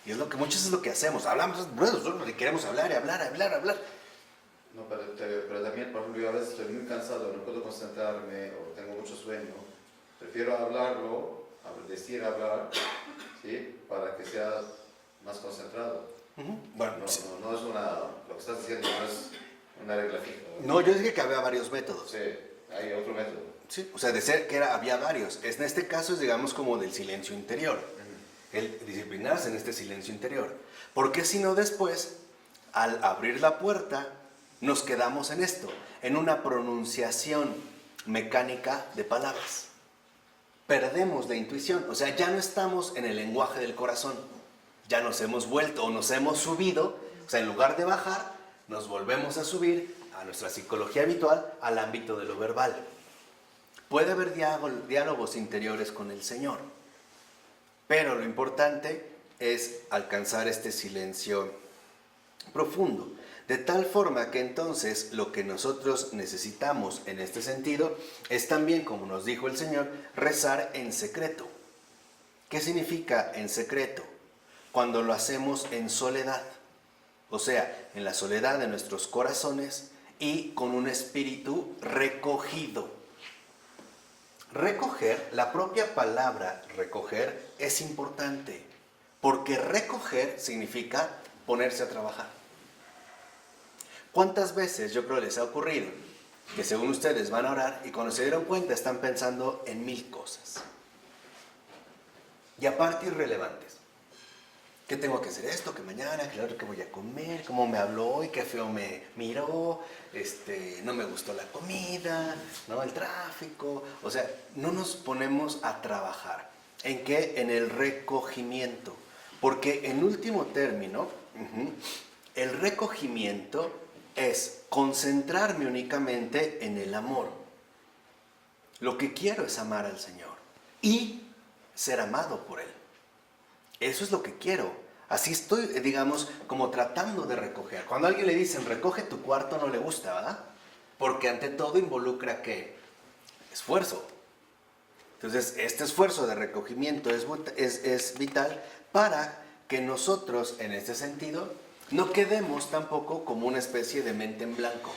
Y es lo que muchos es lo que hacemos, hablamos, nosotros queremos hablar y hablar. No, pero también, por ejemplo, yo a veces estoy muy cansado, no puedo concentrarme o tengo mucho sueño. Prefiero hablarlo, hablar, ¿sí? Para que sea más concentrado. Bueno, No, no es lo que estás diciendo no es una regla fija. no, yo dije que había varios métodos. Sí, hay otro método. Sí, o sea, de ser que había varios. En este caso es, digamos, como del silencio interior. El disciplinarse en este silencio interior. Porque si no después, al abrir la puerta, nos quedamos en esto, en una pronunciación mecánica de palabras. Perdemos la intuición, o sea, ya no estamos en el lenguaje del corazón. Ya nos hemos vuelto o nos hemos subido, o sea, en lugar de bajar, nos volvemos a subir a nuestra psicología habitual, al ámbito de lo verbal. Puede haber diálogos interiores con el Señor, pero lo importante es alcanzar este silencio profundo, de tal forma que entonces lo que nosotros necesitamos en este sentido es también, como nos dijo el Señor, rezar en secreto. ¿Qué significa en secreto? Cuando lo hacemos en soledad, o sea, en la soledad de nuestros corazones y con un espíritu recogido. Recoger, la propia palabra recoger es importante, porque recoger significa ponerse a trabajar. ¿Cuántas veces yo creo les ha ocurrido que según ustedes van a orar y cuando se dieron cuenta están pensando en 1000 cosas? Y aparte irrelevantes. ¿Qué tengo que hacer esto? ¿Que mañana? ¿Que lo otro? ¿Que voy a comer? ¿Cómo me habló hoy? ¿Qué feo me miró? No me gustó la comida, ¿no? El tráfico. O sea, no nos ponemos a trabajar. ¿En qué? En el recogimiento. Porque en último término, el recogimiento es concentrarme únicamente en el amor. Lo que quiero es amar al Señor y ser amado por Él. Eso es lo que quiero. Así estoy, digamos, como tratando de recoger. Cuando a alguien le dicen, recoge tu cuarto, no le gusta, ¿verdad? Porque ante todo involucra, ¿qué? Esfuerzo. Entonces, este esfuerzo de recogimiento es vital para que nosotros, en este sentido, no quedemos tampoco como una especie de mente en blanco,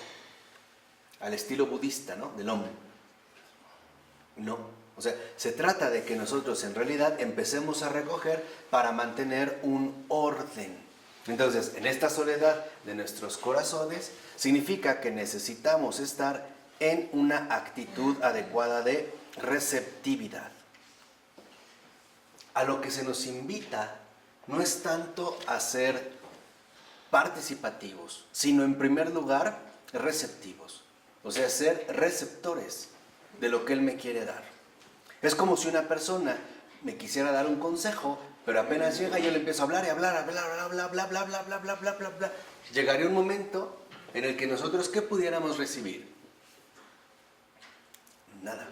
al estilo budista, ¿no? Del hombre. No. O sea, se trata de que nosotros en realidad empecemos a recoger para mantener un orden. Entonces, en esta soledad de nuestros corazones, significa que necesitamos estar en una actitud adecuada de receptividad. A lo que se nos invita no es tanto a ser participativos, sino en primer lugar receptivos. O sea, ser receptores de lo que Él me quiere dar. Es como si una persona me quisiera dar un consejo, pero apenas llega yo le empiezo a hablar y hablar, bla. Llegaría un momento en el que nosotros, ¿qué pudiéramos recibir? Nada.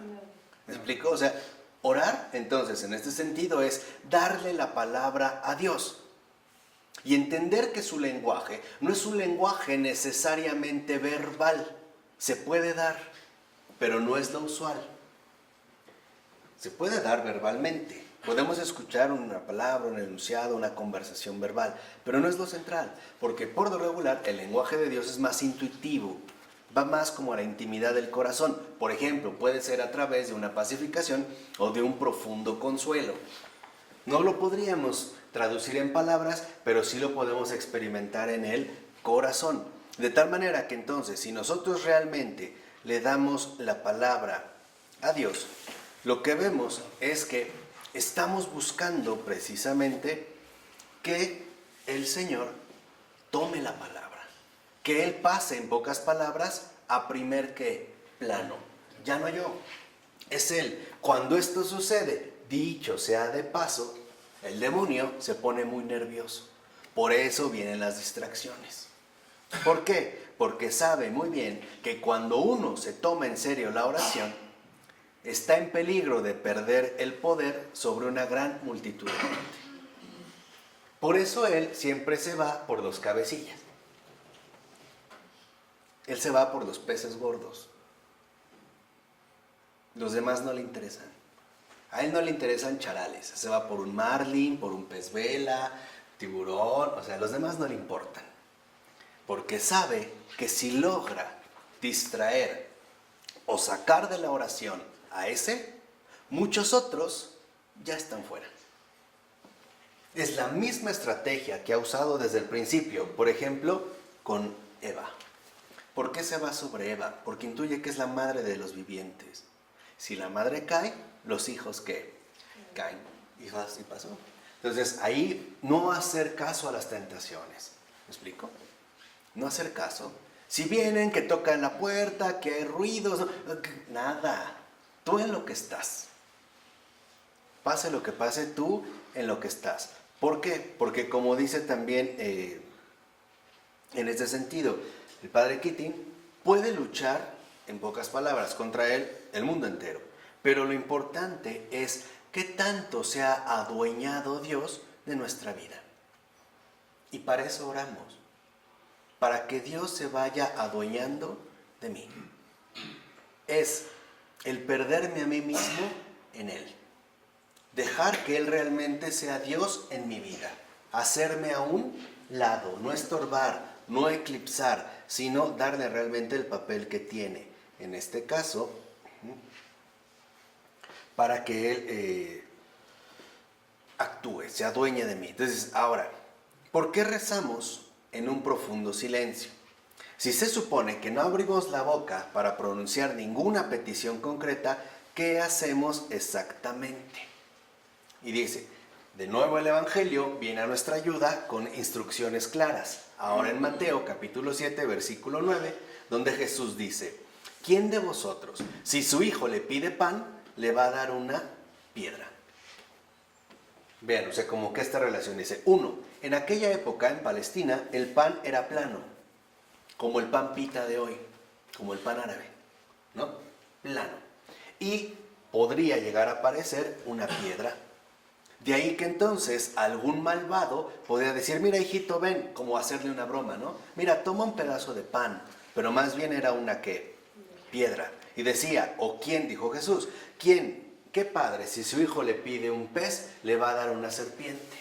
¿Me explico? O sea, orar, entonces, en este sentido, es darle la palabra a Dios. Y entender que su lenguaje no es un lenguaje necesariamente verbal. Se puede dar, pero no es lo usual. Se puede dar verbalmente, Podemos escuchar una palabra, un enunciado, una conversación verbal, pero no es lo central, porque por lo regular el lenguaje de Dios es más intuitivo, va más como a la intimidad del corazón. Por ejemplo, puede ser a través de una pacificación o de un profundo consuelo. No lo podríamos traducir en palabras, pero sí lo podemos experimentar en el corazón. De tal manera que entonces, si nosotros realmente le damos la palabra a Dios, lo que vemos es que estamos buscando precisamente que el Señor tome la palabra, que Él pase en pocas palabras a primer ¿qué? Plano. Ya no yo, es Él. Cuando esto sucede, dicho sea de paso, el demonio se pone muy nervioso. Por eso vienen las distracciones. ¿Por qué? Porque sabe muy bien que cuando uno se toma en serio la oración, está en peligro de perder el poder sobre una gran multitud de gente. Por eso él siempre se va por los cabecillas. Él se va por los peces gordos. Los demás no le interesan. A él no le interesan charales. Se va por un marlin, por un pez vela, tiburón. O sea, los demás no le importan. Porque sabe que si logra distraer o sacar de la oración a ese, muchos otros ya están fuera. Es la misma estrategia que ha usado desde el principio, por ejemplo, con Eva. ¿Por qué se va sobre Eva? Porque intuye que es la madre de los vivientes. Si la madre cae, los hijos ¿qué? Caen. Y así pasó. Entonces ahí no hacer caso a las tentaciones. ¿Me explico? No hacer caso. Si vienen, que tocan la puerta, que hay ruidos, nada. Tú en lo que estás. Pase lo que pase, tú en lo que estás. ¿Por qué? Porque como dice también en este sentido el padre Keating, puede luchar, en pocas palabras, contra él el mundo entero. Pero lo importante es qué tanto se ha adueñado Dios de nuestra vida. Y para eso oramos. Para que Dios se vaya adueñando de mí. Es el perderme a mí mismo en Él. Dejar que Él realmente sea Dios en mi vida. Hacerme a un lado, no estorbar, no eclipsar, sino darle realmente el papel que tiene. En este caso, para que Él actúe, se adueñe de mí. Entonces, ahora, ¿por qué rezamos en un profundo silencio? Si se supone que no abrimos la boca para pronunciar ninguna petición concreta, ¿qué hacemos exactamente? Y dice, de nuevo el Evangelio viene a nuestra ayuda con instrucciones claras. Ahora en Mateo capítulo 7, versículo 9, donde Jesús dice, ¿quién de vosotros, si su hijo le pide pan, le va a dar una piedra? Vean, o sea, como que esta relación dice, uno, en aquella época en Palestina el pan era plano, como el pan pita de hoy, como el pan árabe, ¿no? Plano. Y podría llegar a parecer una piedra. De ahí que entonces algún malvado podría decir, mira hijito, ven, como hacerle una broma, ¿no? Mira, toma un pedazo de pan, pero más bien era una ¿qué? Piedra. Y decía, ¿o quién? Dijo Jesús, ¿quién? ¿Qué padre si su hijo le pide un pez, le va a dar una serpiente?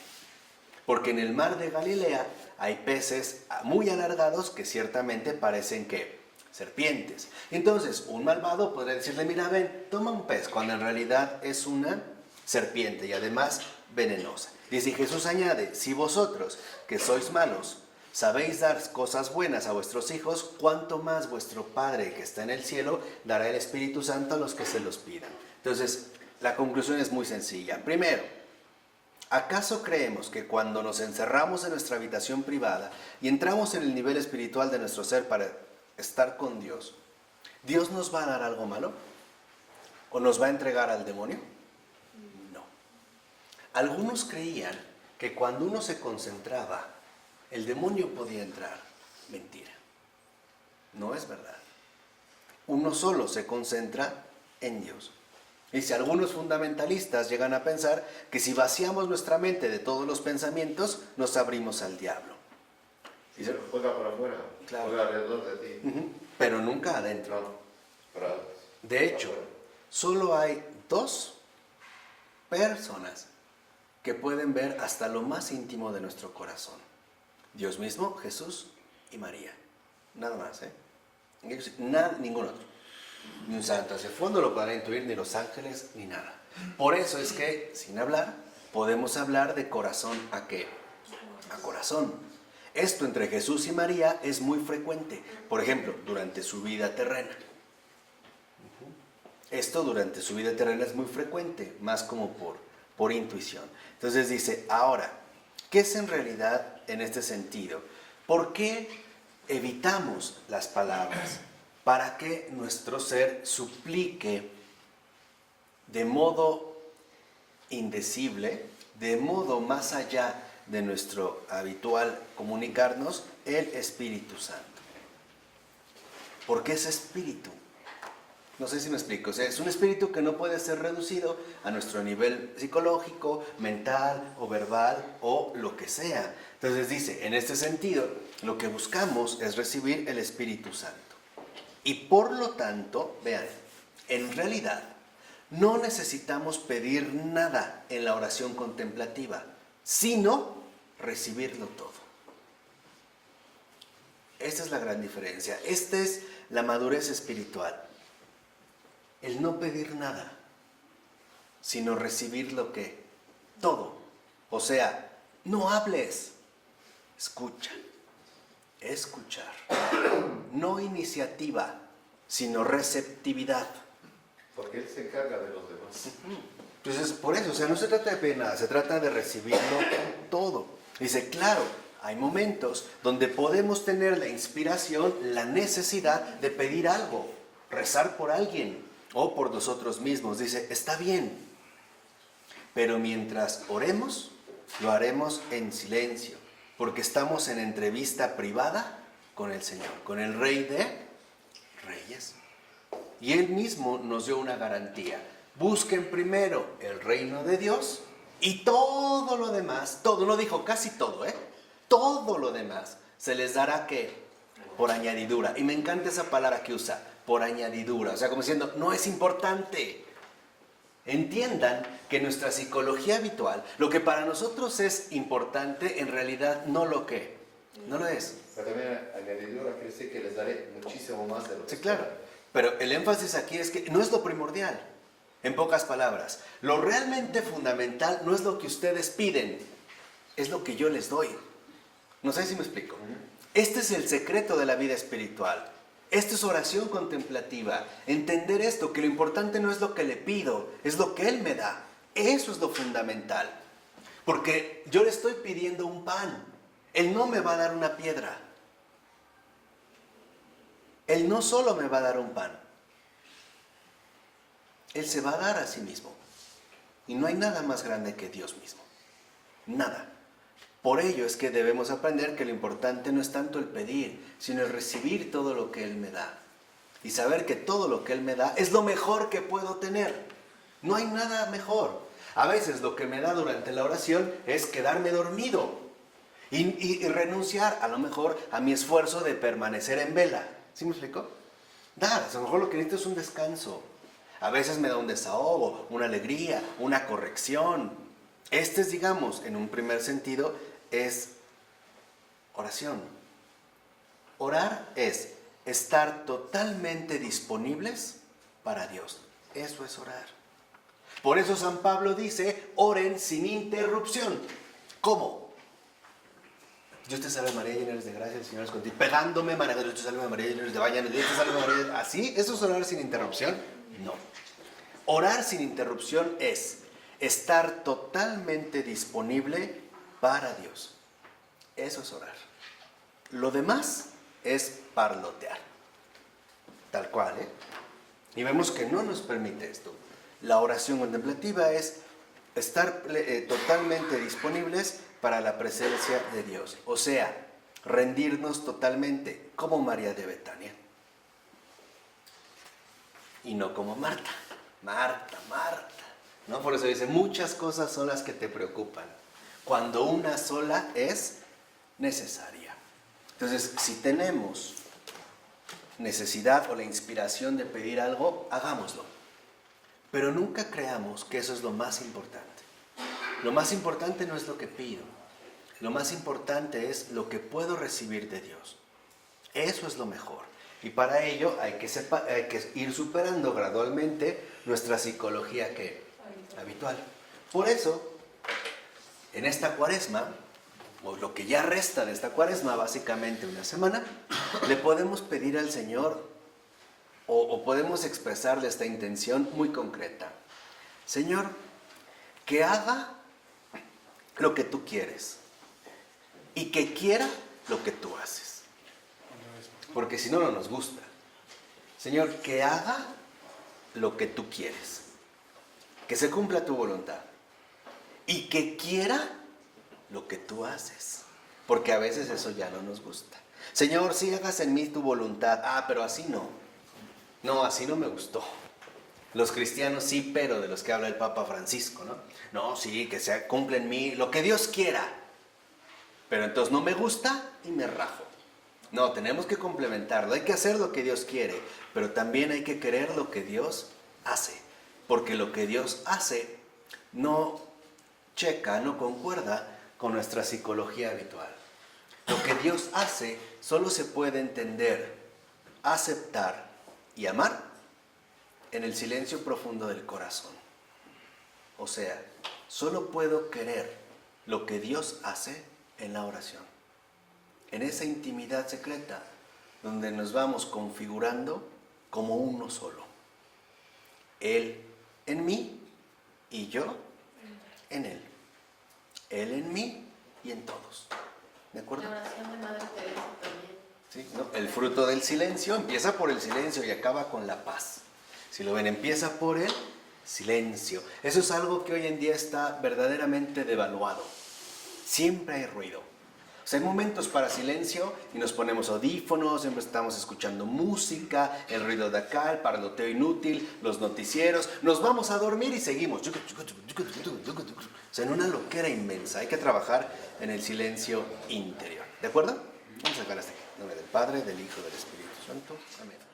Porque en el mar de Galilea hay peces muy alargados que ciertamente parecen ¿qué? Serpientes. Entonces, un malvado podría decirle, mira, ven, toma un pez, cuando en realidad es una serpiente y además venenosa. Dice Jesús añade, si vosotros, que sois malos, sabéis dar cosas buenas a vuestros hijos, cuánto más vuestro Padre que está en el cielo dará el Espíritu Santo a los que se los pidan. Entonces, la conclusión es muy sencilla. Primero, ¿acaso creemos que cuando nos encerramos en nuestra habitación privada y entramos en el nivel espiritual de nuestro ser para estar con Dios, Dios nos va a dar algo malo? ¿O nos va a entregar al demonio? No. Algunos creían que cuando uno se concentraba, el demonio podía entrar. Mentira. No es verdad. Uno solo se concentra en Dios. Y si algunos fundamentalistas llegan a pensar que si vaciamos nuestra mente de todos los pensamientos, nos abrimos al diablo. Y se juega por afuera, Claro. juega alrededor de ti. Pero nunca adentro. Para De hecho, afuera. solo hay dos personas que pueden ver hasta lo más íntimo de nuestro corazón. Dios mismo, Jesús y María. Nada más, ningún otro. Ni un santo hacia el fondo lo podrán intuir, ni los ángeles, ni nada. Por eso es que, sin hablar, podemos hablar de corazón a qué? A corazón. Esto entre Jesús y María es muy frecuente. Por ejemplo, durante su vida terrena. Esto durante su vida terrena es muy frecuente, más como por intuición. Entonces dice, ahora, ¿qué es en realidad en este sentido? ¿Por qué evitamos las palabras? Para que nuestro ser suplique de modo indecible, de modo más allá de nuestro habitual comunicarnos, el Espíritu Santo. ¿Por qué es espíritu? No sé si me explico. O sea, es un espíritu que no puede ser reducido a nuestro nivel psicológico, mental o verbal o lo que sea. Entonces dice, en este sentido, lo que buscamos es recibir el Espíritu Santo. Y por lo tanto, vean, en realidad no necesitamos pedir nada en la oración contemplativa, sino recibirlo todo. Esta es la gran diferencia. Esta es la madurez espiritual. El no pedir nada, sino recibir lo que, todo. O sea, no hables, escucha. Escuchar. No iniciativa, sino receptividad. Porque Él se encarga de los demás. Entonces, por eso, o sea, no se trata de pedir nada, se trata de recibirlo todo. Dice, claro, hay momentos donde podemos tener la inspiración, la necesidad de pedir algo, rezar por alguien o por nosotros mismos. Dice, está bien, pero mientras oremos, lo haremos en silencio, porque estamos en entrevista privada con el Señor, con el Rey de Reyes. Y Él mismo nos dio una garantía. Busquen primero el reino de Dios y todo lo demás, todo, no dijo casi todo, todo lo demás se les dará ¿qué? Por añadidura. Y me encanta esa palabra que usa, por añadidura. O sea, como diciendo, no es importante. Entiendan que nuestra psicología habitual, lo que para nosotros es importante, en realidad no lo es. Pero también añadidura quiere decir que les daré muchísimo más de lo que Sí, claro. Pero el énfasis aquí es que no es lo primordial. En pocas palabras, lo realmente fundamental no es lo que ustedes piden, es lo que yo les doy. No sé si me explico. Este es el secreto de la vida espiritual. Esto es oración contemplativa. Entender esto, que lo importante no es lo que le pido, es lo que Él me da. Eso es lo fundamental. Porque yo le estoy pidiendo un pan. Él no me va a dar una piedra. Él no solo me va a dar un pan. Él se va a dar a sí mismo. Y no hay nada más grande que Dios mismo. Nada. Por ello es que debemos aprender que lo importante no es tanto el pedir, sino el recibir todo lo que Él me da. Y saber que todo lo que Él me da es lo mejor que puedo tener. No hay nada mejor. A veces lo que me da durante la oración es quedarme dormido y renunciar a lo mejor a mi esfuerzo de permanecer en vela. ¿Sí me explico? A lo mejor lo que necesito es un descanso. A veces me da un desahogo, una alegría, una corrección. Este es, digamos, en un primer sentido, es oración. Orar es estar totalmente disponibles para Dios. Eso es orar. Por eso San Pablo dice, oren sin interrupción. ¿Cómo? Dios te salve María, llena eres de gracia, el Señor es contigo. Pegándome, Dios te salve María, llena eres de baño, Dios te salve María. ¿Así? ¿Eso es orar sin interrupción? No. Orar sin interrupción es estar totalmente disponible para Dios. Eso es orar. Lo demás es parlotear. Tal cual, Y vemos que no nos permite esto. La oración contemplativa es estar totalmente disponibles para la presencia de Dios. O sea, rendirnos totalmente, como María de Betania. Y no como Marta. Marta. ¿No? Por eso dice, muchas cosas son las que te preocupan, cuando una sola es necesaria. Entonces, si tenemos necesidad o la inspiración de pedir algo, hagámoslo. Pero nunca creamos que eso es lo más importante. Lo más importante no es lo que pido. Lo más importante es lo que puedo recibir de Dios. Eso es lo mejor. Y para ello hay que ir superando gradualmente nuestra psicología habitual. Por eso, en esta cuaresma, o lo que ya resta de esta cuaresma, básicamente una semana, le podemos pedir al Señor o podemos expresarle esta intención muy concreta. Señor, que haga lo que tú quieres y que quiera lo que tú haces. Porque si no, no nos gusta. Señor, que haga lo que tú quieres, que se cumpla tu voluntad y que quiera lo que tú haces, porque a veces eso ya no nos gusta. Señor, sí, hagas en mí tu voluntad. Pero así no. No, así no me gustó. Los cristianos sí, pero de los que habla el Papa Francisco, ¿no? No, sí, que se cumpla en mí lo que Dios quiera. Pero entonces no me gusta y me rajo. No, tenemos que complementarlo. Hay que hacer lo que Dios quiere, pero también hay que querer lo que Dios hace. Porque lo que Dios hace no checa, no concuerda con nuestra psicología habitual. Lo que Dios hace solo se puede entender, aceptar y amar en el silencio profundo del corazón. O sea, solo puedo querer lo que Dios hace en la oración. En esa intimidad secreta donde nos vamos configurando como uno solo. Él en mí y yo en Él. Él en mí y en todos. ¿De acuerdo? La oración de Madre Teresa también. Sí, ¿no? El fruto del silencio empieza por el silencio y acaba con la paz. Si lo ven, empieza por el silencio. Eso es algo que hoy en día está verdaderamente devaluado. Siempre hay ruido. O sea, hay momentos para silencio y nos ponemos audífonos, siempre estamos escuchando música, el ruido de acá, el parloteo inútil, los noticieros. Nos vamos a dormir y seguimos. O sea, en una loquera inmensa. Hay que trabajar en el silencio interior. ¿De acuerdo? Vamos a sacar hasta aquí. En nombre del Padre, del Hijo y del Espíritu Santo. Amén.